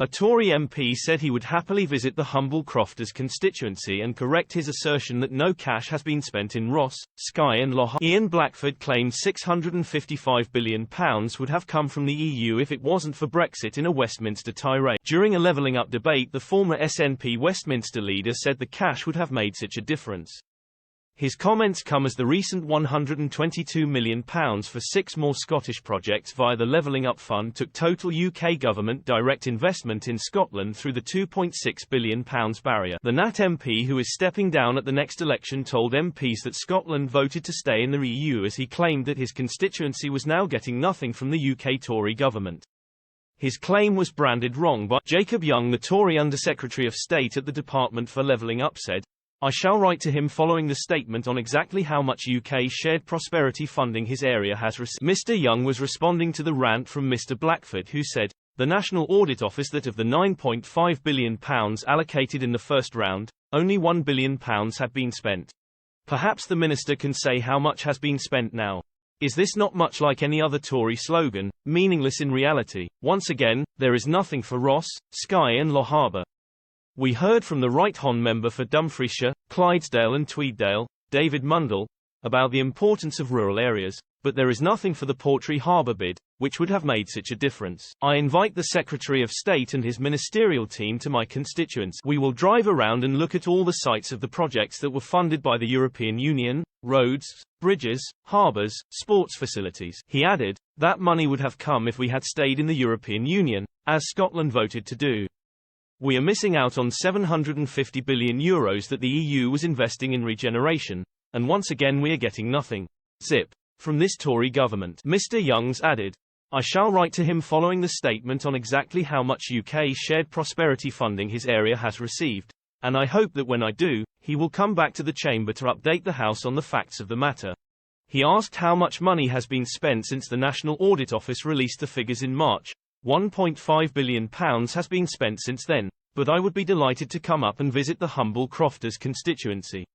A Tory MP said he would happily visit the humble Crofters constituency and correct his assertion that no cash has been spent in Ross, Skye and Loch. Ian Blackford claimed £655 billion would have come from the EU if it wasn't for Brexit in a Westminster tirade. During a levelling up debate, the former SNP Westminster leader said the cash would have made such a difference. His comments come as the recent £122 million for 6 more Scottish projects via the Levelling Up Fund took total UK government direct investment in Scotland through the £2.6 billion barrier. The Nat MP, who is stepping down at the next election, told MPs that Scotland voted to stay in the EU as he claimed that his constituency was now getting nothing from the UK Tory government. His claim was branded wrong by Jacob Young, the Tory Under-Secretary of State at the Department for Levelling Up, said, "I shall write to him following the statement on exactly how much UK shared prosperity funding his area has received." Mr Young was responding to the rant from Mr Blackford, who said, "The National Audit Office that of the £9.5 billion allocated in the first round, only £1 billion had been spent. Perhaps the Minister can say how much has been spent now. Is this not much like any other Tory slogan, meaningless in reality? Once again, there is nothing for Ross, Skye and Loch Harbour." We heard from the Right Hon member for Dumfriesshire, Clydesdale and Tweeddale, David Mundell, about the importance of rural areas, but there is nothing for the Portree Harbour bid, which would have made such a difference. "I invite the Secretary of State and his ministerial team to my constituents. We will drive around and look at all the sites of the projects that were funded by the European Union, roads, bridges, harbours, sports facilities." He added, "That money would have come if we had stayed in the European Union, as Scotland voted to do. We are missing out on €750 billion that the EU was investing in regeneration, and once again we are getting nothing. Zip. From this Tory government." Mr Youngs added, "I shall write to him following the statement on exactly how much UK shared prosperity funding his area has received, and I hope that when I do, he will come back to the Chamber to update the House on the facts of the matter." He asked how much money has been spent since the National Audit Office released the figures in March. £1.5 billion has been spent since then, but I would be delighted to come up and visit the humble Crofters constituency.